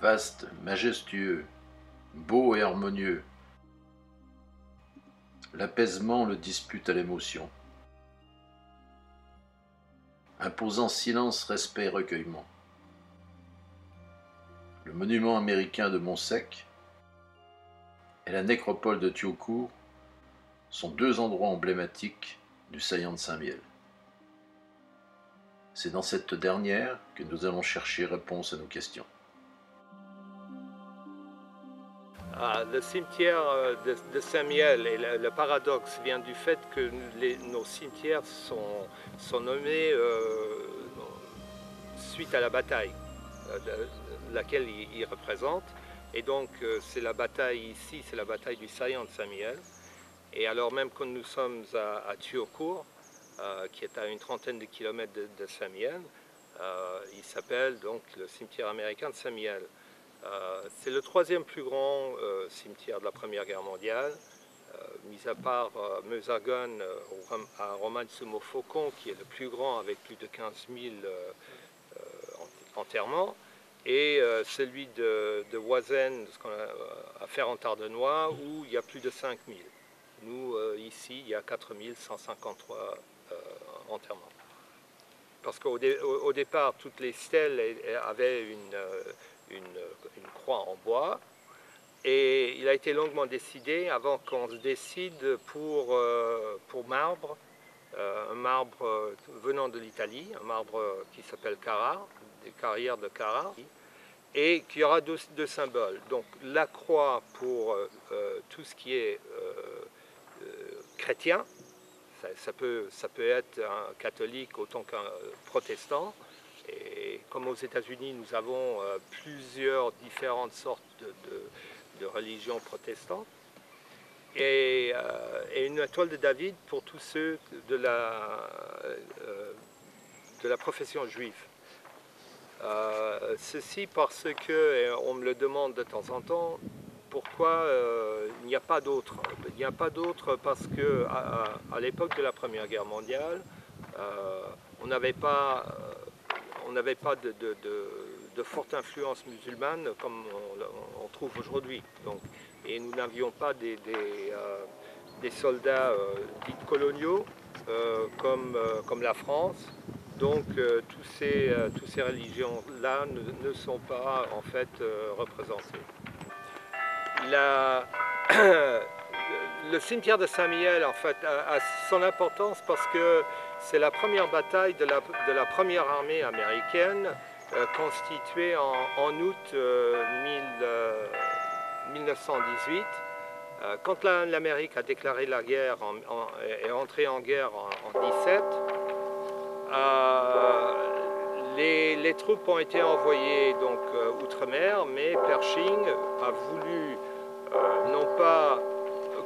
vaste, majestueux, beau et harmonieux. L'apaisement le dispute à l'émotion. Imposant silence, respect et recueillement. Le monument américain de Montsec et la nécropole de Thiaucourt sont deux endroits emblématiques du saillant de Saint-Mihiel. C'est dans cette dernière que nous allons chercher réponse à nos questions. Le cimetière de Saint-Mihiel et le paradoxe vient du fait que nos cimetières sont nommés suite à la bataille laquelle ils représentent. Et donc c'est la bataille ici, c'est la bataille du saillant de Saint-Mihiel. Et alors même que nous sommes à Thiaucourt, qui est à une trentaine de kilomètres de Saint-Mihiel, il s'appelle donc le cimetière américain de Saint-Mihiel. C'est le troisième plus grand cimetière de la Première Guerre mondiale, mis à part Meusagone à Romane-sur-Montfaucon, qui est le plus grand avec plus de 15 000 enterrements, et celui de Oisène à Ferrand-Tardenois, où il y a plus de 5 000. Nous, ici, il y a 4 153 enterrements. Parce qu'au départ, toutes les stèles avaient une croix en bois, et il a été longuement décidé, avant qu'on se décide pour marbre, un marbre venant de l'Italie, un marbre qui s'appelle Carrare, des carrières de Carrare, et qu'il y aura deux symboles. Donc la croix pour tout ce qui est chrétien, ça peut être un catholique autant qu'un protestant. Et comme aux États-Unis, nous avons plusieurs différentes sortes de religions protestantes. Et une toile de David pour tous ceux de la profession juive. Ceci parce que, et on me le demande de temps en temps, pourquoi il n'y a pas d'autres. Il n'y a pas d'autres parce qu'à l'époque de la Première Guerre mondiale, on n'avait pas de forte influence musulmane comme on trouve aujourd'hui. Et nous n'avions pas des soldats dits coloniaux comme la France. Donc toutes ces religions-là ne sont pas en fait représentées. Le cimetière de Saint-Mihiel en fait a son importance parce que c'est la première bataille de la première armée américaine constituée en août 1918. Quand l'Amérique a déclaré la guerre est entrée en guerre en 17, les troupes ont été envoyées donc outre-mer, mais Pershing a voulu non pas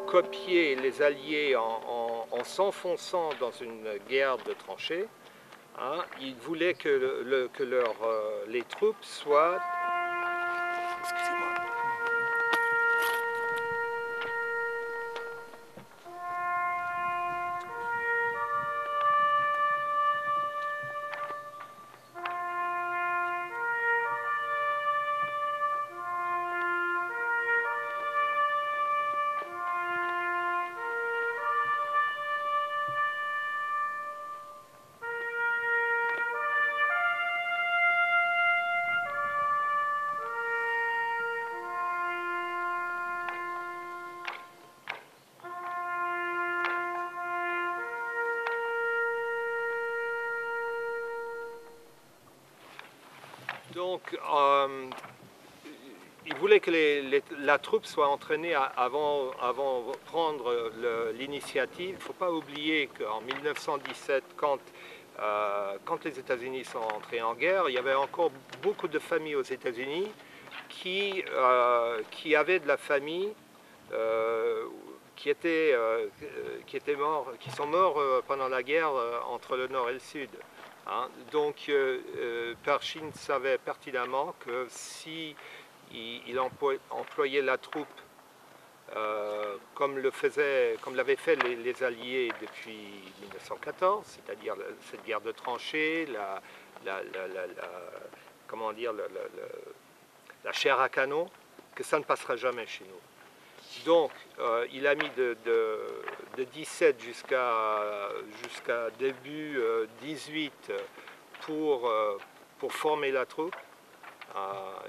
copier les Alliés en s'enfonçant dans une guerre de tranchées. Hein, il voulait que les troupes soient... Excusez-moi. Donc, il voulait que la troupe soit entraînée avant de prendre l'initiative. Il ne faut pas oublier qu'en 1917, quand les États-Unis sont entrés en guerre, il y avait encore beaucoup de familles aux États-Unis qui avaient de la famille qui sont morts pendant la guerre entre le Nord et le Sud. Hein. Donc Pershing savait pertinemment que si il employait la troupe comme l'avaient fait les Alliés depuis 1914, c'est-à-dire cette guerre de tranchées, comment dire, la chair à canon, que ça ne passera jamais chez nous. Donc, il a mis de 17 jusqu'à début 18 pour former la troupe.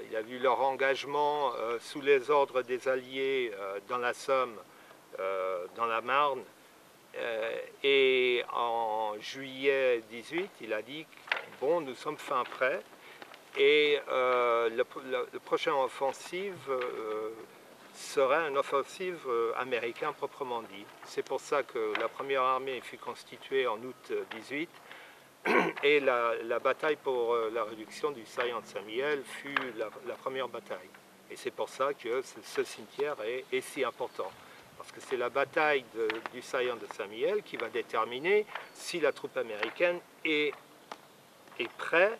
Il a vu leur engagement sous les ordres des Alliés dans la Somme, dans la Marne. Et en juillet 18, il a dit « Bon, nous sommes fin prêts ». Et le prochaine offensive serait une offensive américaine proprement dit. C'est pour ça que la première armée fut constituée en août 18 et la bataille pour la réduction du saillant de Saint-Mihiel fut la première bataille. Et c'est pour ça que ce cimetière est si important. Parce que c'est la bataille du saillant de Saint-Mihiel qui va déterminer si la troupe américaine est prête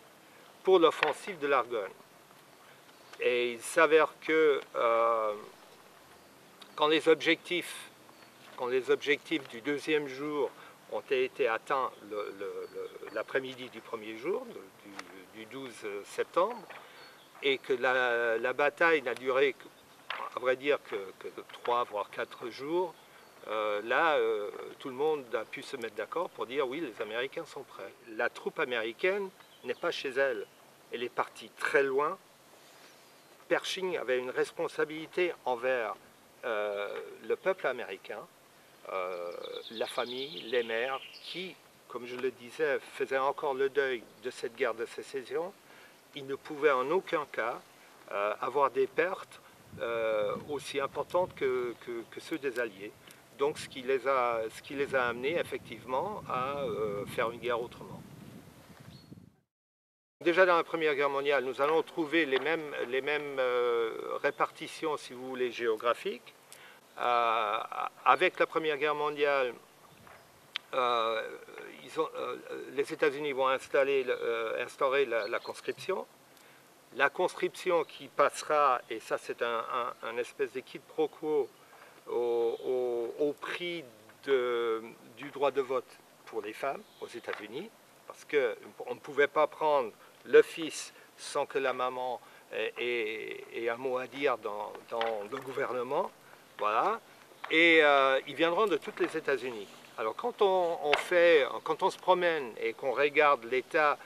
pour l'offensive de l'Argonne. Et il s'avère que quand les objectifs du deuxième jour ont été atteints l'après-midi du premier jour, du 12 septembre, et que la bataille n'a duré, à vrai dire, que 3 voire 4 jours, là, tout le monde a pu se mettre d'accord pour dire oui, les Américains sont prêts. La troupe américaine n'est pas chez elle. Elle est partie très loin. Pershing avait une responsabilité envers le peuple américain, la famille, les mères, qui, comme je le disais, faisaient encore le deuil de cette guerre de sécession. Ils ne pouvaient en aucun cas avoir des pertes aussi importantes que ceux des Alliés. Donc ce qui les a amenés effectivement à faire une guerre autrement. Déjà dans la Première Guerre mondiale, nous allons trouver les mêmes répartitions, si vous voulez, géographiques. Avec la Première Guerre mondiale, les États-Unis vont instaurer la conscription. La conscription qui passera, et ça c'est un espèce de quid pro quo, au prix du droit de vote pour les femmes aux États-Unis, parce qu'on ne pouvait pas prendre le fils sans que la maman ait un mot à dire dans le gouvernement. Voilà. Et ils viendront de tous les États-Unis. Alors quand on se promène et qu'on regarde l'état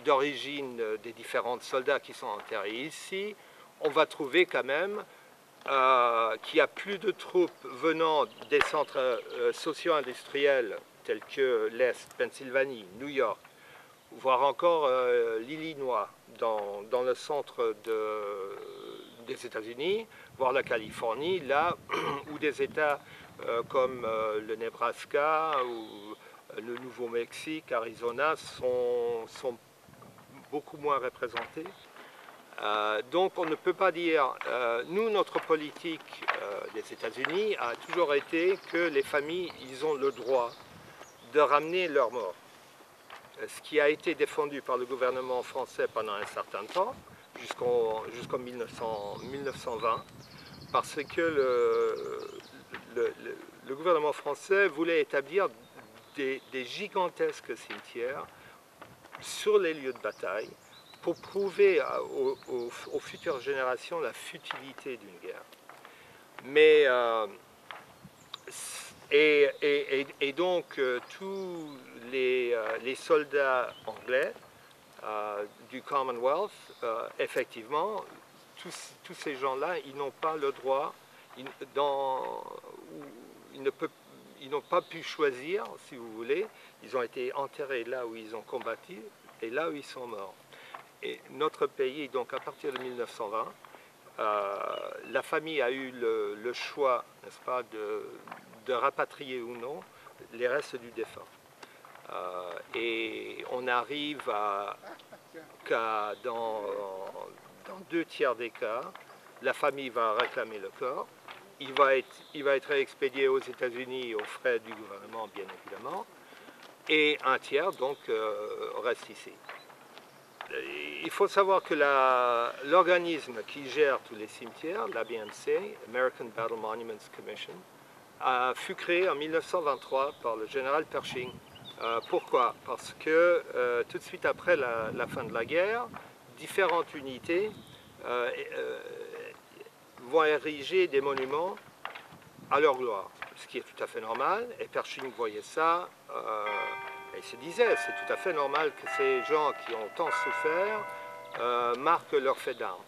d'origine des différents soldats qui sont enterrés ici, on va trouver quand même qu'il y a plus de troupes venant des centres socio-industriels tels que l'Est, Pennsylvanie, New York, voire encore l'Illinois dans le centre des États-Unis, voire la Californie, là où des États comme le Nebraska ou le Nouveau-Mexique, Arizona sont beaucoup moins représentés. Donc on ne peut pas dire, nous notre politique des États-Unis a toujours été que les familles, ils ont le droit de ramener leurs morts. Ce qui a été défendu par le gouvernement français pendant un certain temps, jusqu'en 1920, parce que le gouvernement français voulait établir des gigantesques cimetières sur les lieux de bataille pour prouver aux futures générations la futilité d'une guerre. Mais, et donc, tous les soldats anglais du Commonwealth, effectivement, tous ces gens-là, ils n'ont pas le droit, ils n'ont pas pu choisir, si vous voulez. Ils ont été enterrés là où ils ont combattu et là où ils sont morts. Et notre pays, donc à partir de 1920, la famille a eu le choix, n'est-ce pas, de rapatrier ou non les restes du défunt. Et on arrive qu'à dans 2/3 des cas, la famille va réclamer le corps. Il va être expédié aux États-Unis aux frais du gouvernement, bien évidemment, et 1/3 donc reste ici. Il faut savoir que l'organisme qui gère tous les cimetières, l'ABMC, American Battle Monuments Commission, fut créé en 1923 par le général Pershing. Pourquoi? Parce que tout de suite après la fin de la guerre, différentes unités vont ériger des monuments à leur gloire, ce qui est tout à fait normal. Et Pershing voyait ça et se disait, c'est tout à fait normal que ces gens qui ont tant souffert marquent leur fait d'armes.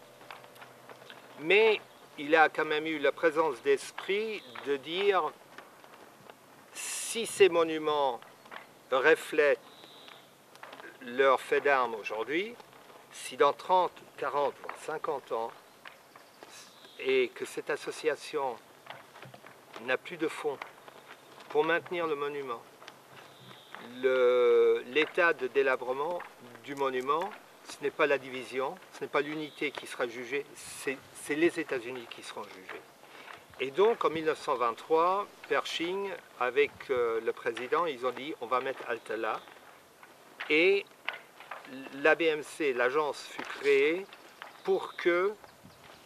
Mais il a quand même eu la présence d'esprit de dire, si ces monuments reflètent leur fait d'armes aujourd'hui, si dans 30, 40, voire 50 ans, et que cette association n'a plus de fonds pour maintenir le monument, l'état de délabrement du monument, ce n'est pas la division, ce n'est pas l'unité qui sera jugée, c'est les États-Unis qui seront jugés. Et donc en 1923, Pershing, avec le président, ils ont dit on va mettre halte là. Et l'ABMC, l'agence, fut créée pour que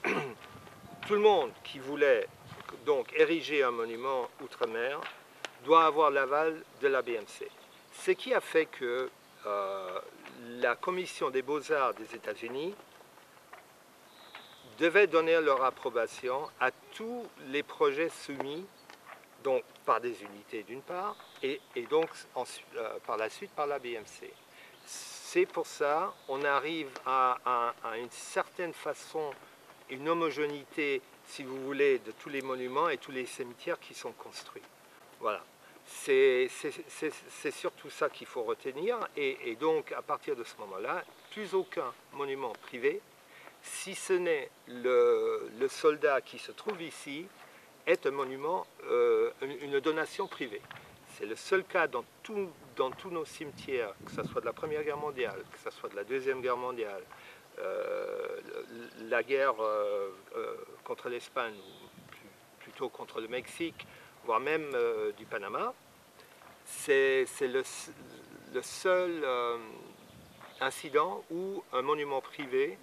tout le monde qui voulait donc ériger un monument outre-mer doit avoir l'aval de l'ABMC. Ce qui a fait que la commission des beaux-arts des États-Unis devait donner leur approbation à tous les projets soumis donc, par des unités d'une part, et donc par la suite par l'ABMC. C'est pour ça qu'on arrive à une certaine façon, une homogénéité, si vous voulez, de tous les monuments et tous les cimetières qui sont construits. Voilà. C'est surtout ça qu'il faut retenir. Et donc, à partir de ce moment-là, plus aucun monument privé, si ce n'est le soldat qui se trouve ici, est un monument, une donation privée. C'est le seul cas dans tous nos cimetières, que ce soit de la Première Guerre mondiale, que ce soit de la Deuxième Guerre mondiale, la guerre contre l'Espagne, ou plutôt contre le Mexique, voire même du Panama. C'est le seul incident où un monument privé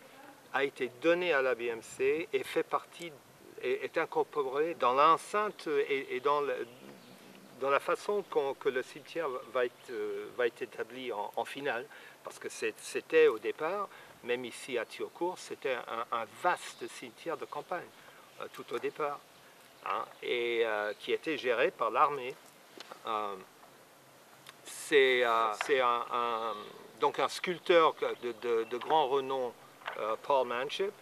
a été donné à la BMC et fait partie, est incorporé dans l'enceinte et dans la façon que le cimetière va être établi en finale, parce que c'était au départ, même ici à Thiaucourt, c'était un vaste cimetière de campagne, tout au départ, hein, et qui était géré par l'armée. C'est donc un sculpteur de grand renom, Paul Manship,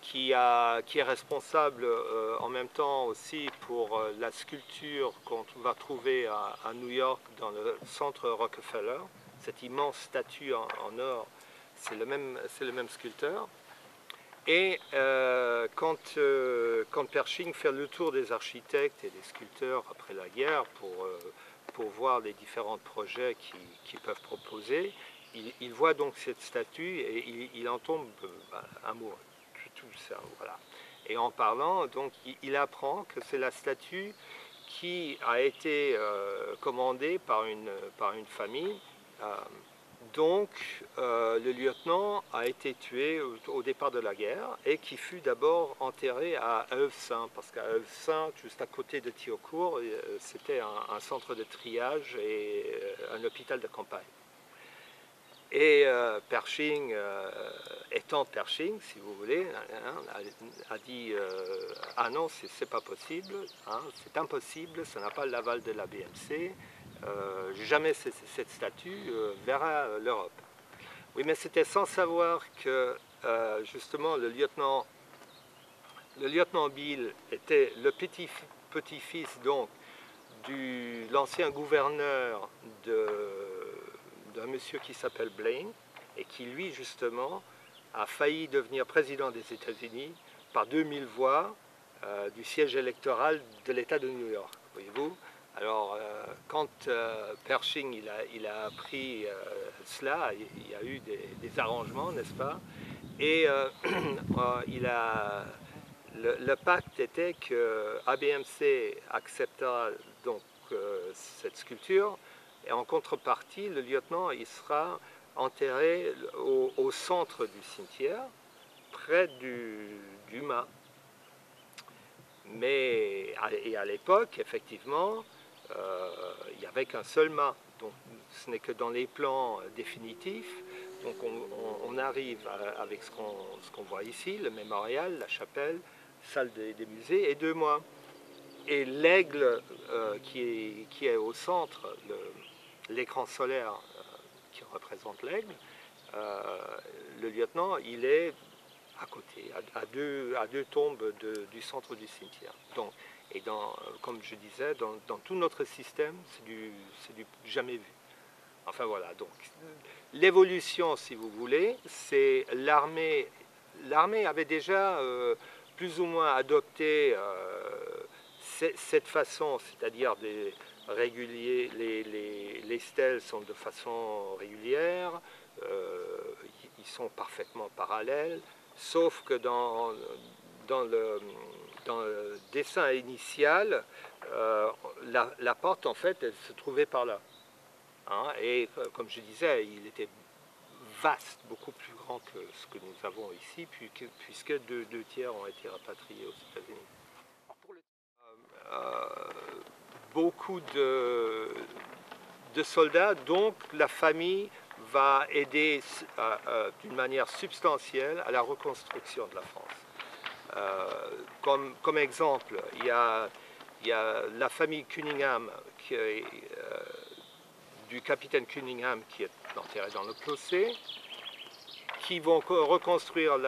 qui est responsable en même temps aussi pour la sculpture qu'on va trouver à New York dans le centre Rockefeller. Cette immense statue en or, c'est le même sculpteur. Et quand Pershing fait le tour des architectes et des sculpteurs après la guerre pour voir les différents projets qu'ils peuvent proposer, il voit donc cette statue et il en tombe amoureux. Tout ça, voilà. Et en parlant, donc, il apprend que c'est la statue qui a été commandée par une famille. Donc, le lieutenant a été tué au départ de la guerre et qui fut d'abord enterré à Heuve-Saint, parce qu'à Heuve-Saint, juste à côté de Thiaucourt, c'était un centre de triage et un hôpital de campagne. Et Pershing, étant Pershing, si vous voulez, hein, a dit ah non, c'est pas possible, hein, c'est impossible, ça n'a pas l'aval de la BMC, jamais cette statue verra l'Europe. Oui, mais c'était sans savoir que justement le lieutenant Bill était le petit-fils donc de l'ancien gouverneur d'un monsieur qui s'appelle Blaine, et qui lui justement a failli devenir président des États-Unis par 2000 voix du siège électoral de l'État de New York, voyez-vous. Alors quand Pershing il a appris cela, il y a eu des arrangements, n'est-ce pas, et le pacte était que ABMC acceptera donc cette sculpture, et en contrepartie, le lieutenant il sera enterré au centre du cimetière, près du mât. Mais à l'époque, effectivement, il n'y avait qu'un seul mât. Donc ce n'est que dans les plans définitifs Donc on arrive avec ce qu'on voit ici, le mémorial, la chapelle, salle des musées, et 2 mois. Et l'aigle qui est au centre, l'écran solaire qui représente l'aigle, le lieutenant, il est à côté, à deux tombes du centre du cimetière. Donc, et comme je disais, dans tout notre système, c'est du jamais vu. Enfin voilà, donc l'évolution, si vous voulez, c'est l'armée. L'armée avait déjà plus ou moins adopté cette façon, c'est-à-dire les stèles sont de façon régulière, ils sont parfaitement parallèles, sauf que dans le dessin initial, la porte, en fait, elle se trouvait par là. Hein, et comme je disais, il était vaste, beaucoup plus grand que ce que nous avons ici, puisque deux tiers ont été rapatriés aux États-Unis. Beaucoup de soldats, donc la famille va aider d'une manière substantielle à la reconstruction de la France. Comme exemple, il y a la famille Cunningham, du capitaine Cunningham qui est enterré dans le closet, qui vont reconstruire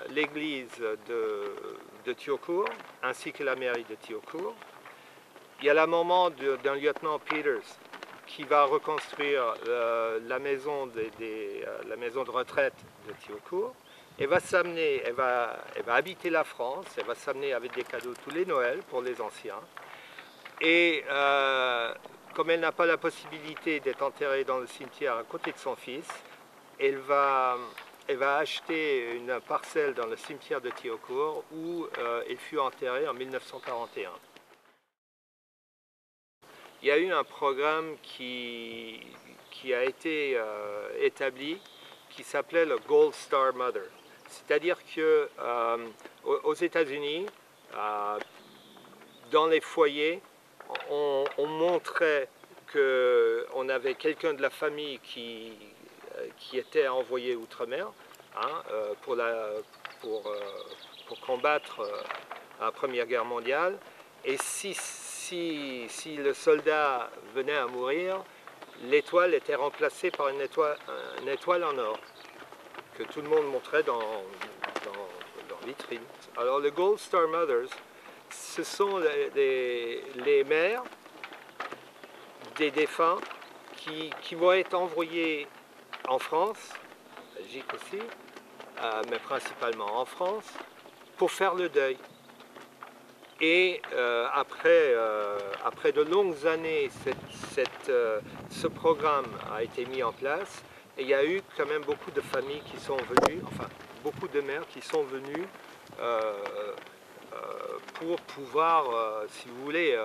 l'église de Thiaucourt, ainsi que la mairie de Thiaucourt. Il y a la maman d'un lieutenant Peters qui va reconstruire la maison de retraite de Thiaucourt. Elle va s'amener, elle va habiter la France, elle va s'amener avec des cadeaux tous les Noëls pour les anciens. Et comme elle n'a pas la possibilité d'être enterrée dans le cimetière à côté de son fils, elle va acheter une parcelle dans le cimetière de Thiaucourt où elle fut enterrée en 1941. Il y a eu un programme qui a été établi qui s'appelait le Gold Star Mother. C'est-à-dire que aux États-Unis, dans les foyers, on montrait qu'on avait quelqu'un de la famille qui était envoyé outre-mer, hein, pour combattre la Première Guerre mondiale. Et si le soldat venait à mourir, l'étoile était remplacée par une étoile en or, que tout le monde montrait dans leur vitrine. Alors le Gold Star Mothers, ce sont les mères des défunts qui vont être envoyés en France, en Belgique aussi, mais principalement en France, pour faire le deuil. Et après de longues années, ce programme a été mis en place et il y a eu quand même beaucoup de familles qui sont venues, enfin beaucoup de mères qui sont venues pour pouvoir, si vous voulez,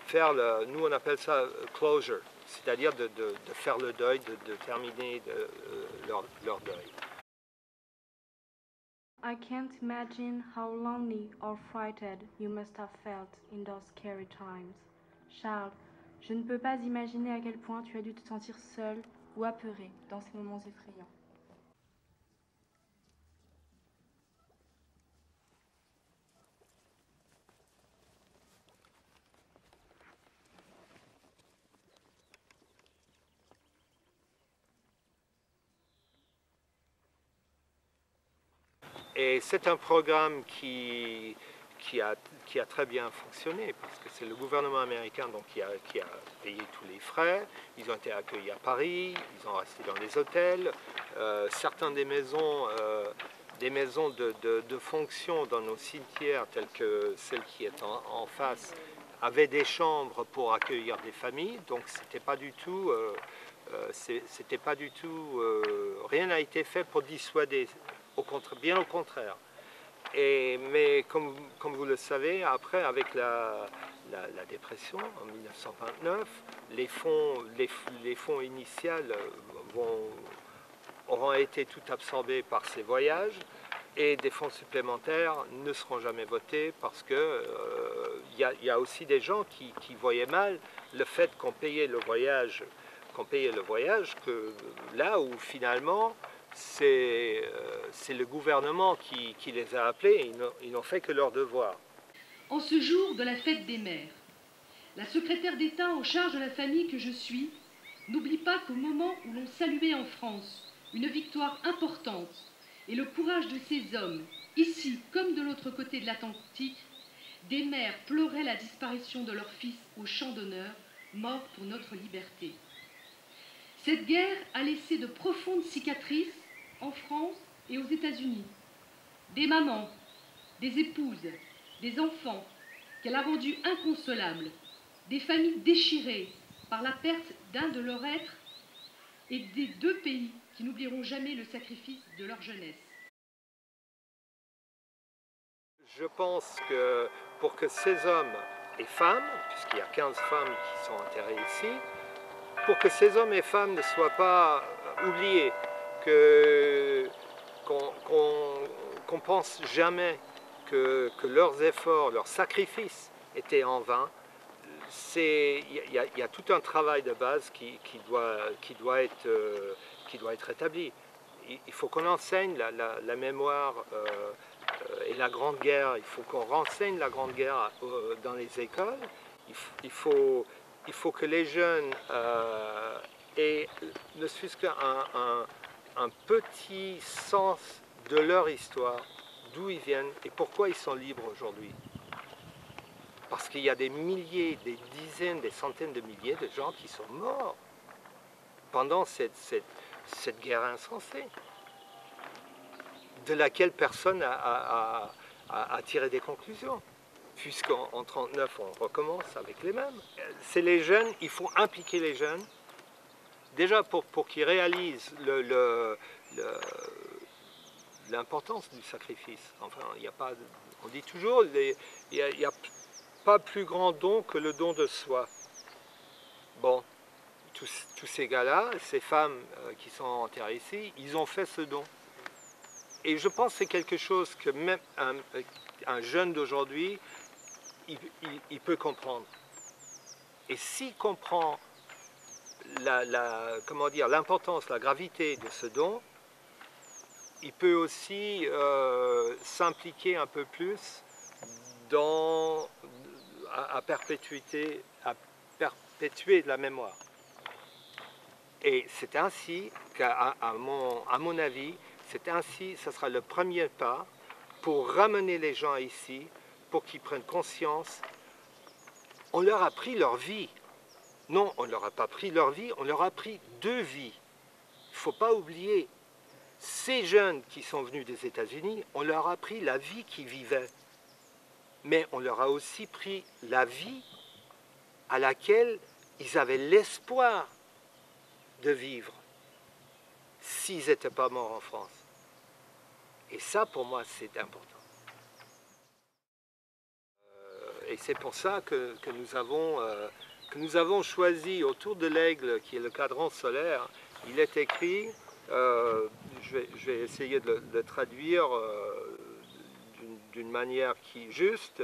faire, nous on appelle ça closure, c'est-à-dire de faire le deuil, de terminer leur deuil. I can't imagine how lonely or frightened you must have felt in those scary times. Charles, je ne peux pas imaginer à quel point tu as dû te sentir seul ou apeuré dans ces moments effrayants. Et c'est un programme qui a très bien fonctionné parce que c'est le gouvernement américain donc, qui a payé tous les frais. Ils ont été accueillis à Paris, ils ont resté dans les hôtels. Certaines des maisons de fonction dans nos cimetières, telles que celle qui est en face, avaient des chambres pour accueillir des familles. Donc c'était pas du tout, rien n'a été fait pour dissuader. Bien au contraire. Mais comme vous le savez, après, avec la dépression en 1929, les fonds initiaux auront été tout absorbés par ces voyages et des fonds supplémentaires ne seront jamais votés parce que y a aussi des gens qui voyaient mal le fait qu'on payait le voyage ont payé le voyage, que là où finalement c'est le gouvernement qui les a appelés, ils n'ont fait que leur devoir. En ce jour de la fête des mères, la secrétaire d'État en charge de la famille que je suis n'oublie pas qu'au moment où l'on saluait en France une victoire importante et le courage de ces hommes, ici comme de l'autre côté de l'Atlantique, des mères pleuraient la disparition de leurs fils au champ d'honneur, morts pour notre liberté. Cette guerre a laissé de profondes cicatrices en France et aux États-Unis. Des mamans, des épouses, des enfants qu'elle a rendus inconsolables, des familles déchirées par la perte d'un de leurs êtres et des deux pays qui n'oublieront jamais le sacrifice de leur jeunesse. Je pense que pour que ces hommes et femmes, puisqu'il y a 15 femmes qui sont enterrées ici, pour que ces hommes et femmes ne soient pas oubliés, qu'on pense jamais que leurs efforts, leurs sacrifices étaient en vain, il y a tout un travail de base qui doit être établi. Il faut qu'on enseigne la mémoire et la Grande Guerre, il faut qu'on renseigne la Grande Guerre dans les écoles, il faut que les jeunes aient ne fût-ce qu'un petit sens de leur histoire, d'où ils viennent et pourquoi ils sont libres aujourd'hui. Parce qu'il y a des milliers, des dizaines, des centaines de milliers de gens qui sont morts pendant cette guerre insensée, de laquelle personne n'a tiré des conclusions, puisqu'en 1939, on recommence avec les mêmes. C'est les jeunes, il faut impliquer les jeunes, déjà pour qu'ils réalisent l'importance du sacrifice. Enfin, il n'y a pas, on dit toujours, il n'y a pas plus grand don que le don de soi. Bon, tous ces gars-là, ces femmes qui sont enterrées ici, ils ont fait ce don. Et je pense que c'est quelque chose que même un jeune d'aujourd'hui, il peut comprendre. Et s'il comprend l'importance, la gravité de ce don, il peut aussi s'impliquer un peu plus à perpétuer de la mémoire. Et c'est ainsi qu'à mon avis, ce sera le premier pas pour ramener les gens ici, pour qu'ils prennent conscience. On leur a pris leur vie. Non, on ne leur a pas pris leur vie, on leur a pris deux vies. Il ne faut pas oublier, ces jeunes qui sont venus des États-Unis, on leur a pris la vie qu'ils vivaient. Mais on leur a aussi pris la vie à laquelle ils avaient l'espoir de vivre s'ils n'étaient pas morts en France. Et ça, pour moi, c'est important. Et c'est pour ça que nous avons choisi autour de l'aigle, qui est le cadran solaire, il est écrit, je vais essayer de le traduire d'une manière juste,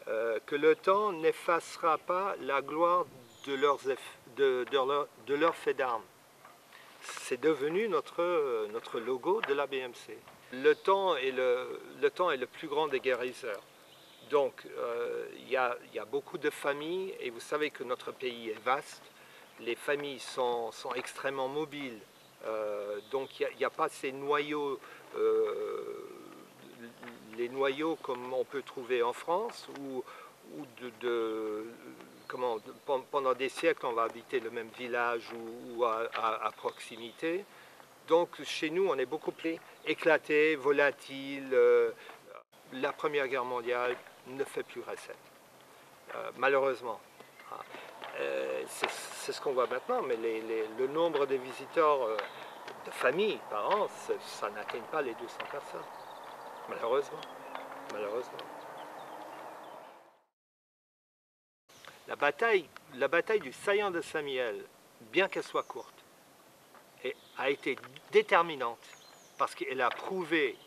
que le temps n'effacera pas la gloire de leurs faits d'armes. C'est devenu notre logo de la BMC. Le temps est le plus grand des guérisseurs. Donc, il y a beaucoup de familles, et vous savez que notre pays est vaste. Les familles sont extrêmement mobiles. Donc, il n'y a pas ces noyaux, les noyaux comme on peut trouver en France, où pendant des siècles, on va habiter le même village ou à proximité. Donc, chez nous, on est beaucoup plus éclaté, volatile. La Première Guerre mondiale ne fait plus recette, malheureusement. C'est ce qu'on voit maintenant, mais le nombre de visiteurs de famille par an, ça n'atteint pas les 200 personnes, malheureusement. La bataille du saillant de Saint-Mihiel, bien qu'elle soit courte, a été déterminante parce qu'elle a prouvé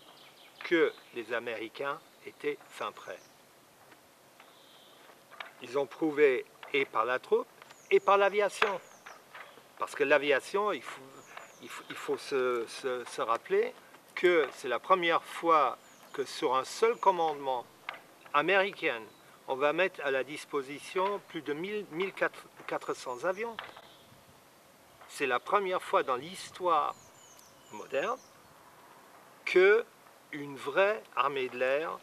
que les Américains étaient fin prêts. Ils ont prouvé et par la troupe et par l'aviation. Parce que l'aviation, il faut se rappeler que c'est la première fois que sur un seul commandement américain, on va mettre à la disposition plus de 1400 avions. C'est la première fois dans l'histoire moderne qu'une vraie armée de l'air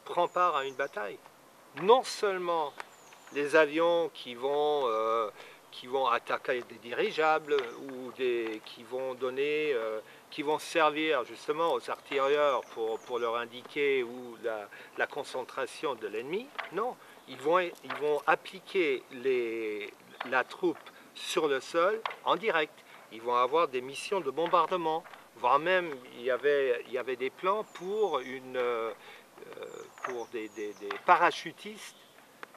prend part à une bataille. Non seulement les avions qui vont attaquer des dirigeables ou qui vont servir justement aux artilleurs pour leur indiquer où la concentration de l'ennemi. Non, ils vont appliquer la troupe sur le sol en direct. Ils vont avoir des missions de bombardement, voire même il y avait des plans pour des parachutistes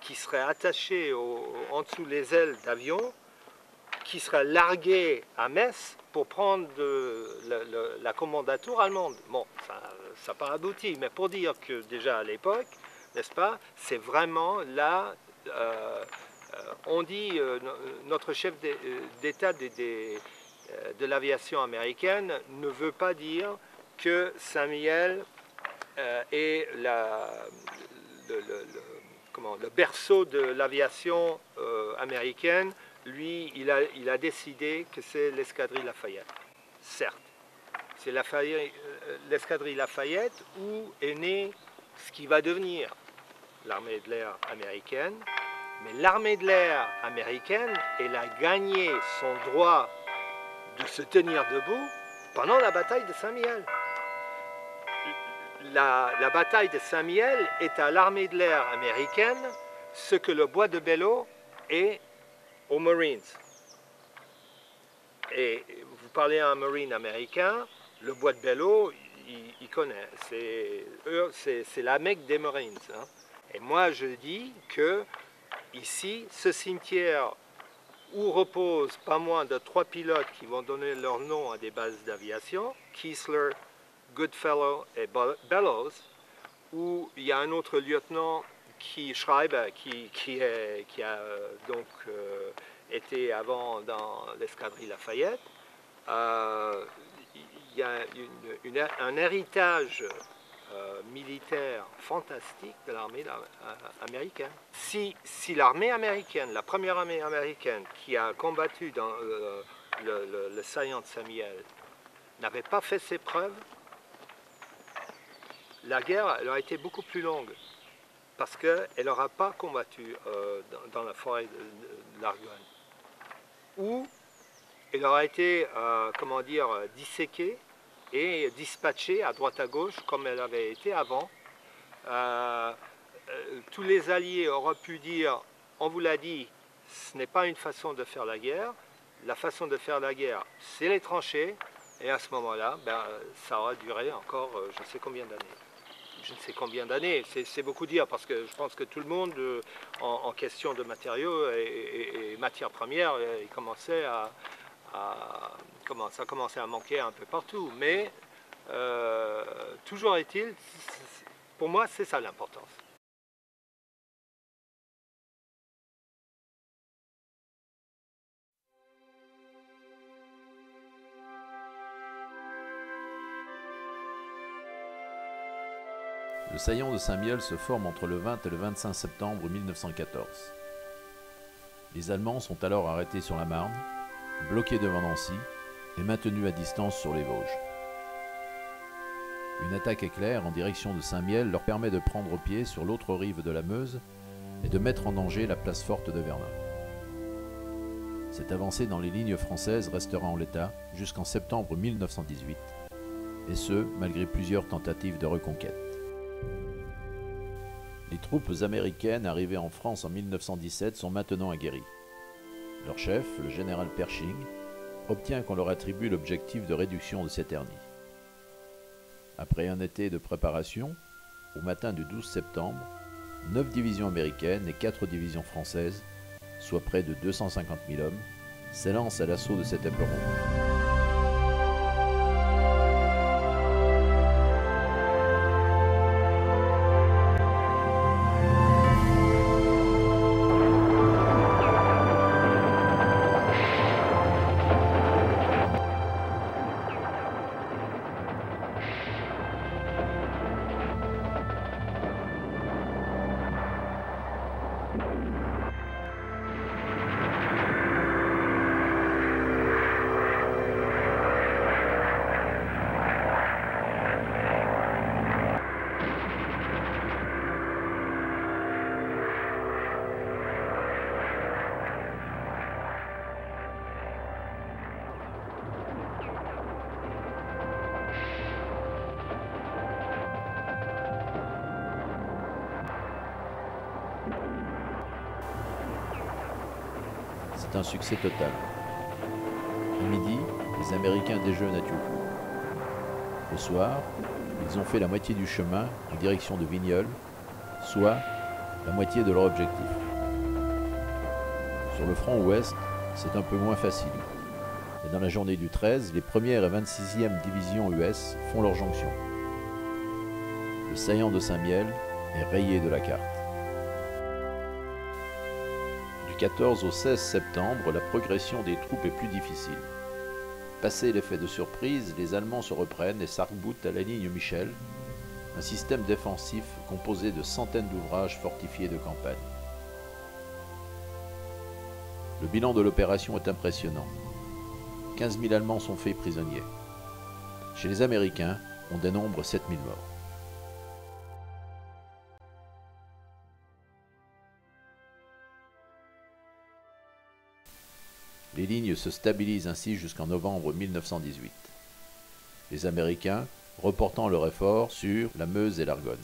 qui seraient attachés en dessous les ailes d'avions, qui seraient largués à Metz pour prendre la commandature allemande. Bon, ça n'a pas abouti, mais pour dire que déjà à l'époque, n'est-ce pas, c'est vraiment là, on dit, notre chef d'État de l'aviation américaine ne veut pas dire que Saint-Mihiel est le berceau de l'aviation américaine. Lui, il a décidé que c'est l'escadrille Lafayette. Certes, c'est l'escadrille Lafayette où est né ce qui va devenir l'armée de l'air américaine. Mais l'armée de l'air américaine, elle a gagné son droit de se tenir debout pendant la bataille de Saint-Mihiel. La bataille de Saint-Mihiel est à l'armée de l'air américaine ce que le bois de Belleau est aux Marines. Et vous parlez à un Marine américain, le bois de Belleau, il connaît. C'est la Mecque des Marines. Hein. Et moi, je dis que ici, ce cimetière où reposent pas moins de 3 pilotes qui vont donner leur nom à des bases d'aviation, Keesler, Goodfellow et Bellows, où il y a un autre lieutenant Schreiber qui a donc été avant dans l'escadrille Lafayette. Il y a un héritage militaire fantastique de l'armée américaine. Si l'armée américaine, la première armée américaine qui a combattu dans le saillant de Saint-Mihiel, n'avait pas fait ses preuves, la guerre elle aurait été beaucoup plus longue parce qu'elle n'aura pas combattu dans la forêt de l'Argonne, où elle aura été, disséquée et dispatchée à droite à gauche comme elle avait été avant. Tous les alliés auraient pu dire, on vous l'a dit, ce n'est pas une façon de faire la guerre. La façon de faire la guerre, c'est les tranchées. Et à ce moment-là, ça aura duré encore je ne sais combien d'années. Je ne sais combien d'années, c'est beaucoup dire, parce que je pense que tout le monde, en question de matériaux et matières premières, il commençait ça commençait à manquer un peu partout. Mais toujours est-il, pour moi, c'est ça l'importance. Le saillant de Saint-Mihiel se forme entre le 20 et le 25 septembre 1914. Les Allemands sont alors arrêtés sur la Marne, bloqués devant Nancy et maintenus à distance sur les Vosges. Une attaque éclair en direction de Saint-Mihiel leur permet de prendre pied sur l'autre rive de la Meuse et de mettre en danger la place forte de Verdun. Cette avancée dans les lignes françaises restera en l'état jusqu'en septembre 1918, et ce, malgré plusieurs tentatives de reconquête. Les troupes américaines arrivées en France en 1917 sont maintenant aguerries. Leur chef, le général Pershing, obtient qu'on leur attribue l'objectif de réduction de cette hernie. Après un été de préparation, au matin du 12 septembre, 9 divisions américaines et 4 divisions françaises, soit près de 250 000 hommes, s'élancent à l'assaut de cet éperon. C'est un succès total. À midi, les Américains déjeunent à Tioukou. Le soir, ils ont fait la moitié du chemin en direction de Vigneulles, soit la moitié de leur objectif. Sur le front ouest, c'est un peu moins facile. Et dans la journée du 13, les 1e et 26e divisions US font leur jonction. Le saillant de Saint-Mihiel est rayé de la carte. Du 14 au 16 septembre, la progression des troupes est plus difficile. Passé l'effet de surprise, les Allemands se reprennent et s'arc-boutent à la ligne Michel, un système défensif composé de centaines d'ouvrages fortifiés de campagne. Le bilan de l'opération est impressionnant. 15 000 Allemands sont faits prisonniers. Chez les Américains, on dénombre 7 000 morts. Les lignes se stabilisent ainsi jusqu'en novembre 1918. Les Américains reportant leur effort sur la Meuse et l'Argonne.